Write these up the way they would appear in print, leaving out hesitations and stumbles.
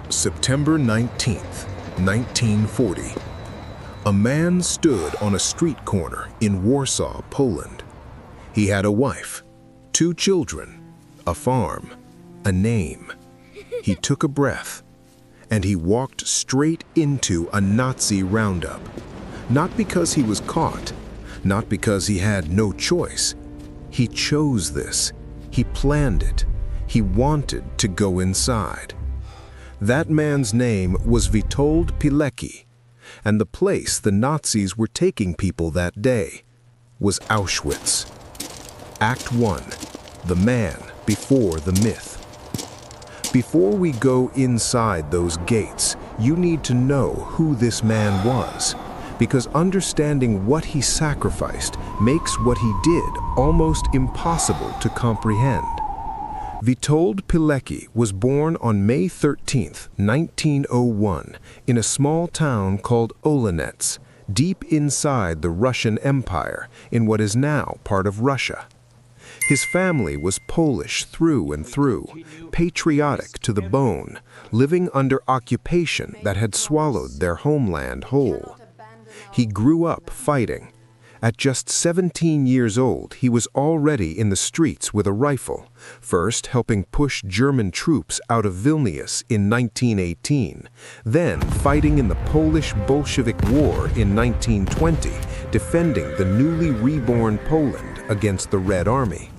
September 19th, 1940. A man stood on a street corner in Warsaw, Poland. He had a wife, 2 children, a farm, a name. He took a breath, and he walked straight into a Nazi roundup. Not because he was caught, not because he had no choice. He chose this. He planned it. He wanted to go inside. That man's name was Witold Pilecki, and the place the Nazis were taking people that day was Auschwitz. Act 1. The man before the myth. Before we go inside those gates, you need to know who this man was, because understanding what he sacrificed makes what he did almost impossible to comprehend. Witold Pilecki was born on May 13, 1901, in a small town called Oleniec, deep inside the Russian Empire, in what is now part of Russia. His family was Polish through and through, patriotic to the bone, living under occupation that had swallowed their homeland whole. He grew up fighting. At just 17 years old, he was already in the streets with a rifle, first helping push German troops out of Vilnius in 1918, then fighting in the Polish Bolshevik War in 1920, defending the newly reborn Poland against the Red Army.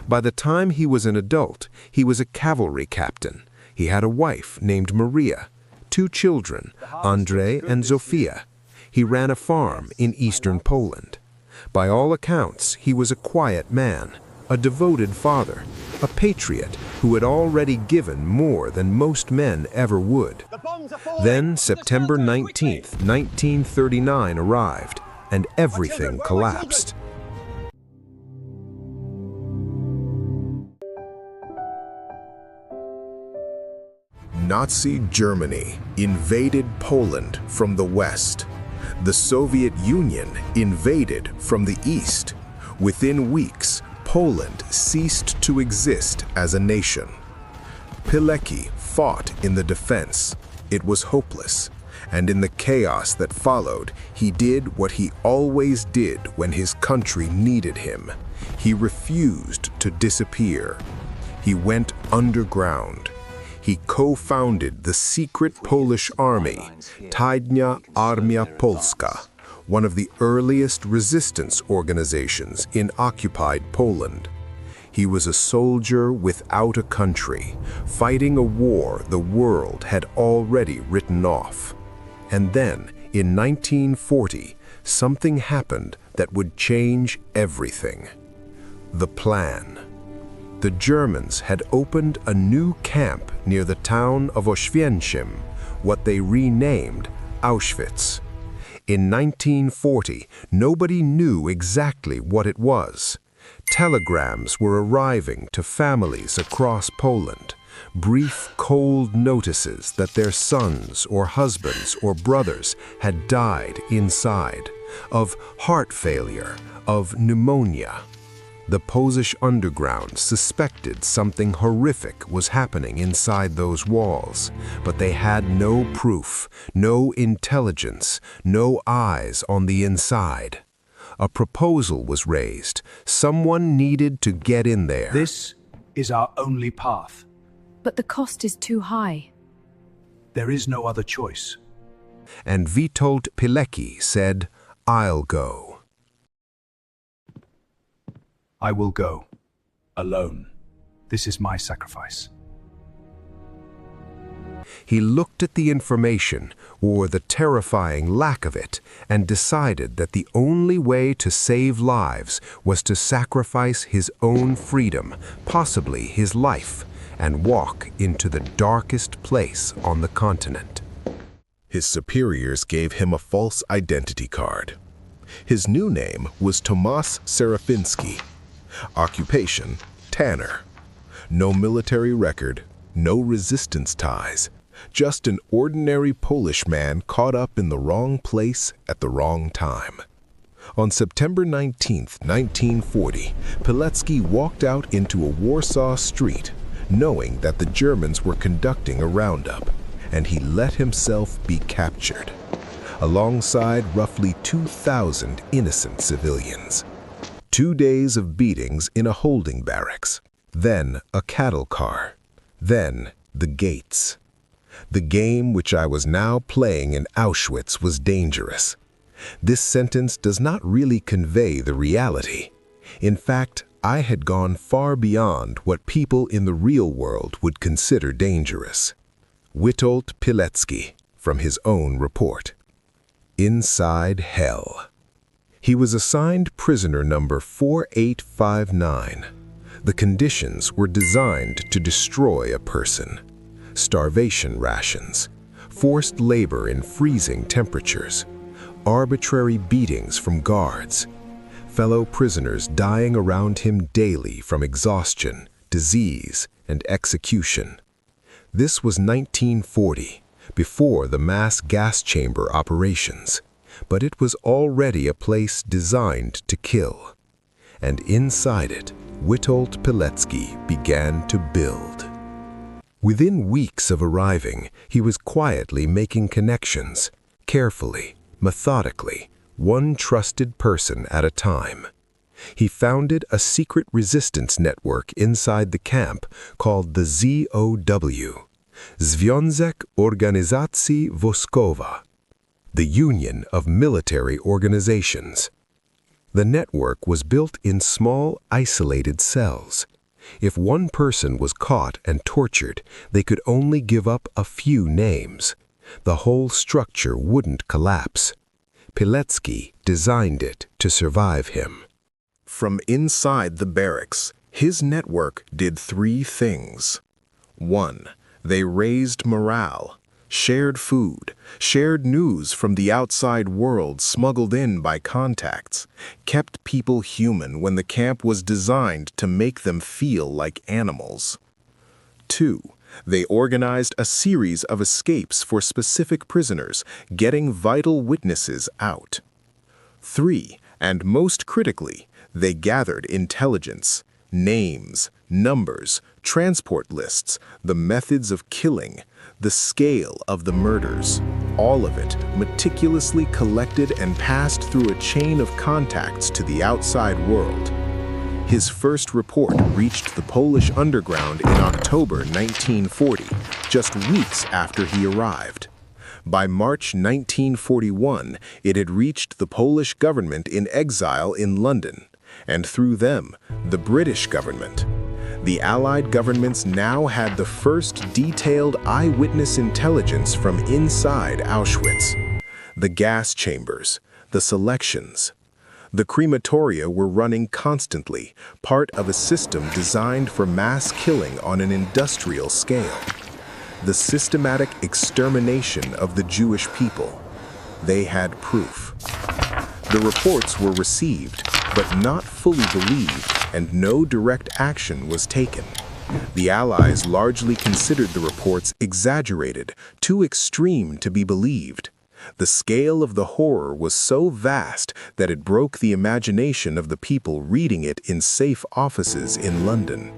By the time he was an adult, he was a cavalry captain. He had a wife named Maria, 2 children, Andrzej and Zofia. He ran a farm in eastern Poland. By all accounts, he was a quiet man, a devoted father, a patriot who had already given more than most men ever would. Then September 19th, 1939 arrived, and everything collapsed. Nazi Germany invaded Poland from the west. The Soviet Union invaded from the east. Within weeks, Poland ceased to exist as a nation. Pilecki fought in the defense. It was hopeless, and in the chaos that followed, he did what he always did when his country needed him. He refused to disappear. He went underground. He co-founded the secret Polish army, 𝐇𝐢𝐬𝐭𝐨𝐫𝐲 Polska, one of the earliest resistance organizations in occupied Poland. He was a soldier without a country, fighting a war the world had already written off. And then, in 1940, something happened that would change everything. The plan. The Germans had opened a new camp near the town of Oświęcim, what they renamed Auschwitz. In 1940, nobody knew exactly what it was. Telegrams were arriving to families across Poland, brief, cold notices that their sons or husbands or brothers had died inside, of heart failure, of pneumonia. The Polish underground suspected something horrific was happening inside those walls, but they had no proof, no intelligence, no eyes on the inside. A proposal was raised. Someone needed to get in there. This is our only path. But the cost is too high. There is no other choice. And Witold Pilecki said, "I'll go." I will go, alone. This is my sacrifice. He looked at the information, or the terrifying lack of it, and decided that the only way to save lives was to sacrifice his own freedom, possibly his life, and walk into the darkest place on the continent. His superiors gave him a false identity card. His new name was Tomasz Serafiński. Occupation, tanner. No military record, no resistance ties. Just an ordinary Polish man caught up in the wrong place at the wrong time. On September 19, 1940, Pilecki walked out into a Warsaw street, knowing that the Germans were conducting a roundup. and he let himself be captured, alongside roughly 2,000 innocent civilians. 2 days of beatings in a holding barracks, then a cattle car, then the gates. The game which I was now playing in Auschwitz was dangerous. This sentence does not really convey the reality. In fact, I had gone far beyond what people in the real world would consider dangerous. Witold Pilecki, from his own report. Inside hell. He was assigned prisoner number 4859. The conditions were designed to destroy a person. Starvation rations, forced labor in freezing temperatures, arbitrary beatings from guards, fellow prisoners dying around him daily from exhaustion, disease, and execution. This was 1940, before the mass gas chamber operations, but it was already a place designed to kill. And inside it, Witold Pilecki began to build. Within weeks of arriving, he was quietly making connections, carefully, methodically, one trusted person at a time. He founded a secret resistance network inside the camp called the ZOW, Związek Organizacji Wojskowych, the Union of Military Organizations. The network was built in small, isolated cells. If one person was caught and tortured, they could only give up a few names. The whole structure wouldn't collapse. Pilecki designed it to survive him. From inside the barracks, his network did 3 things. 1. They raised morale, shared food, shared news from the outside world smuggled in by contacts, kept people human when the camp was designed to make them feel like animals. 2. They organized a series of escapes for specific prisoners, getting vital witnesses out. 3. And most critically, they gathered intelligence, names, numbers, transport lists, the methods of killing, the scale of the murders, all of it meticulously collected and passed through a chain of contacts to the outside world. His first report reached the Polish underground in October 1940, just weeks after he arrived. By March 1941, it had reached the Polish government in exile in London, and through them, the British government. The Allied governments now had the first detailed eyewitness intelligence from inside Auschwitz. The gas chambers, the selections. The crematoria were running constantly, part of a system designed for mass killing on an industrial scale. The systematic extermination of the Jewish people. They had proof. The reports were received, but not fully believed, and no direct action was taken. The Allies largely considered the reports exaggerated, too extreme to be believed. The scale of the horror was so vast that it broke the imagination of the people reading it in safe offices in London.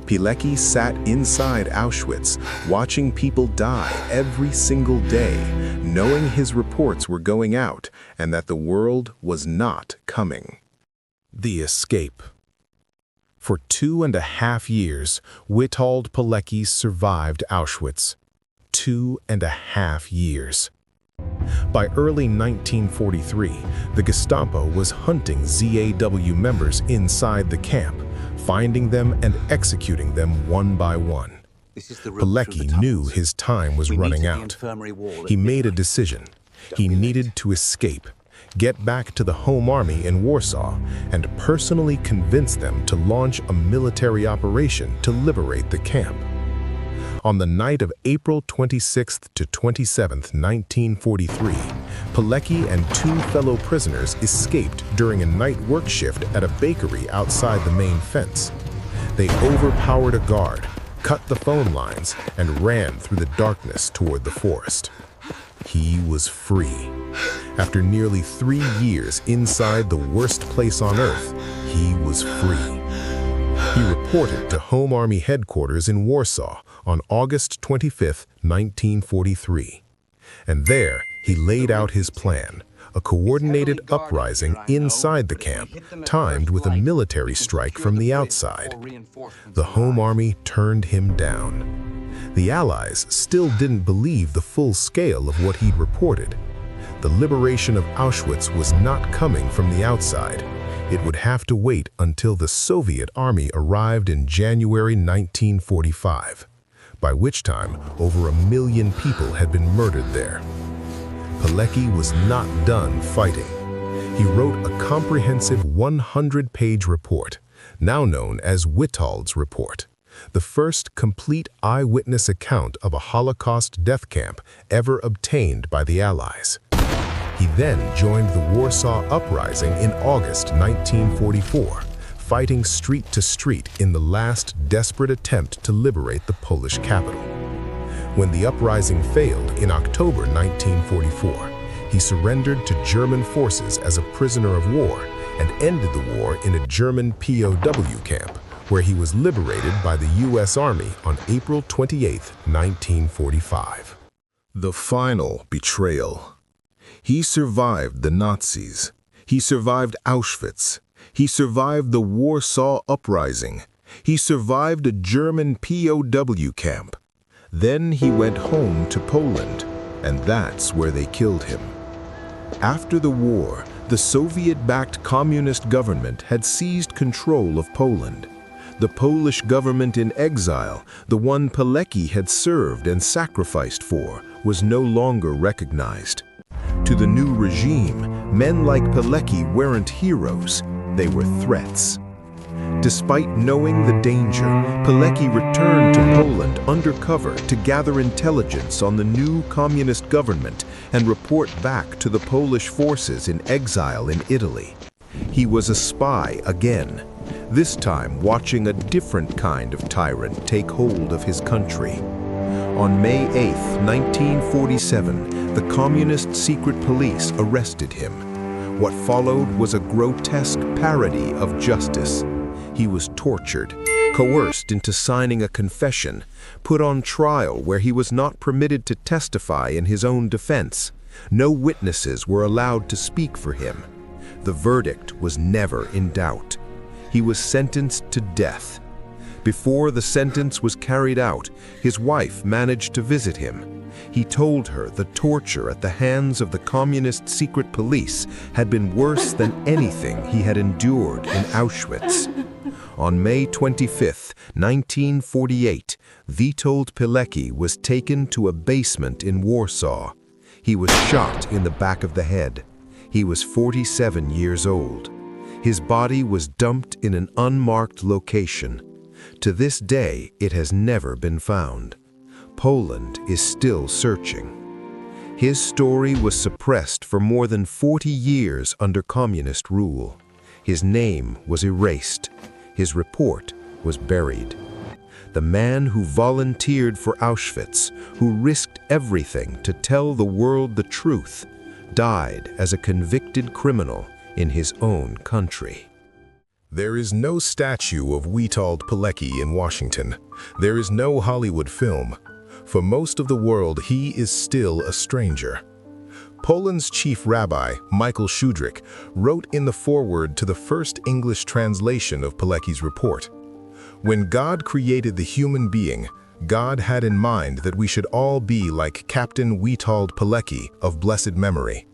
Pilecki sat inside Auschwitz, watching people die every single day, knowing his reports were going out and that the world was not coming. The escape. For 2.5 years, Witold Pilecki survived Auschwitz. 2.5 years. By early 1943, the Gestapo was hunting ZAW members inside the camp, finding them and executing them one by one. Pilecki knew his time was running out. He made a decision. He needed to escape, get back to the Home Army in Warsaw, and personally convince them to launch a military operation to liberate the camp. On the night of April 26th to 27th, 1943, Pilecki and 2 fellow prisoners escaped during a night work shift at a bakery outside the main fence. They overpowered a guard, cut the phone lines, and ran through the darkness toward the forest. He was free. After nearly 3 years inside the worst place on earth, he was free. He reported to Home Army headquarters in Warsaw on August 25, 1943. And there, he laid out his plan, a coordinated uprising inside the camp, timed with a military strike from the outside. The Home Army turned him down. The Allies still didn't believe the full scale of what he'd reported. The liberation of Auschwitz was not coming from the outside. It would have to wait until the Soviet army arrived in January 1945, by which time over 1 million people had been murdered there. Pilecki was not done fighting. He wrote a comprehensive 100-page report, now known as Witold's Report, the first complete eyewitness account of a Holocaust death camp ever obtained by the Allies. He then joined the Warsaw Uprising in August 1944, fighting street to street in the last desperate attempt to liberate the Polish capital. When the uprising failed in October 1944, he surrendered to German forces as a prisoner of war and ended the war in a German POW camp, where he was liberated by the U.S. Army on April 28, 1945. The final betrayal. He survived the Nazis. He survived Auschwitz. He survived the Warsaw Uprising. He survived a German POW camp. Then he went home to Poland, and that's where they killed him. After the war, the Soviet-backed communist government had seized control of Poland. The Polish government in exile, the one Pilecki had served and sacrificed for, was no longer recognized. To the new regime, men like Pilecki weren't heroes, they were threats. Despite knowing the danger, Pilecki returned to Poland undercover to gather intelligence on the new communist government and report back to the Polish forces in exile in Italy. He was a spy again, this time watching a different kind of tyrant take hold of his country. On May 8, 1947, the communist secret police arrested him. What followed was a grotesque parody of justice. He was tortured, coerced into signing a confession, put on trial where he was not permitted to testify in his own defense. No witnesses were allowed to speak for him. The verdict was never in doubt. He was sentenced to death. Before the sentence was carried out, his wife managed to visit him. He told her the torture at the hands of the communist secret police had been worse than anything he had endured in Auschwitz. On May 25, 1948, Witold Pilecki was taken to a basement in Warsaw. He was shot in the back of the head. He was 47 years old. His body was dumped in an unmarked location. To this day, it has never been found. Poland is still searching. His story was suppressed for more than 40 years under communist rule. His name was erased. His report was buried. The man who volunteered for Auschwitz, who risked everything to tell the world the truth, died as a convicted criminal in his own country. There is no statue of Witold Pilecki in Washington. There is no Hollywood film. For most of the world, he is still a stranger. Poland's chief rabbi, Michael Shuldryk, wrote in the foreword to the first English translation of Pilecki's report, "When God created the human being, God had in mind that we should all be like Captain Witold Pilecki of blessed memory."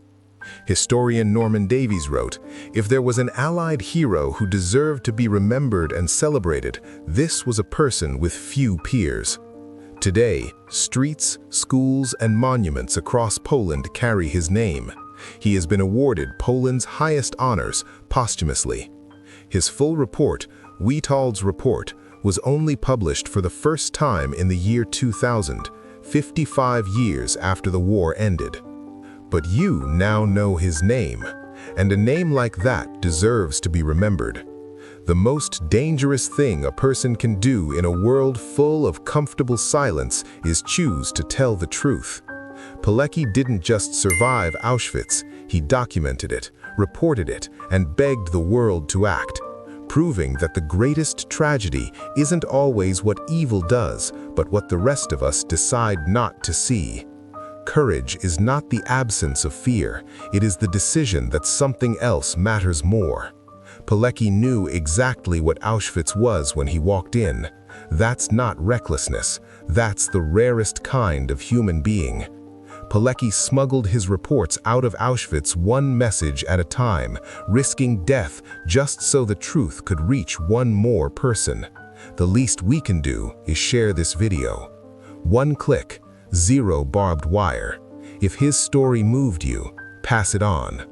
Historian Norman Davies wrote, "If there was an Allied hero who deserved to be remembered and celebrated, this was a person with few peers." Today, streets, schools, and monuments across Poland carry his name. He has been awarded Poland's highest honors posthumously. His full report, Witold's Report, was only published for the first time in the year 2000, 55 years after the war ended. But you now know his name, and a name like that deserves to be remembered. The most dangerous thing a person can do in a world full of comfortable silence is choose to tell the truth. Pilecki didn't just survive Auschwitz, he documented it, reported it, and begged the world to act. proving that the greatest tragedy isn't always what evil does, but what the rest of us decide not to see. Courage is not the absence of fear, it is the decision that something else matters more. Pilecki knew exactly what Auschwitz was when he walked in. That's not recklessness, that's the rarest kind of human being. Pilecki smuggled his reports out of Auschwitz one message at a time, risking death just so the truth could reach one more person. The least we can do is share this video. One click, zero barbed wire. If his story moved you, pass it on.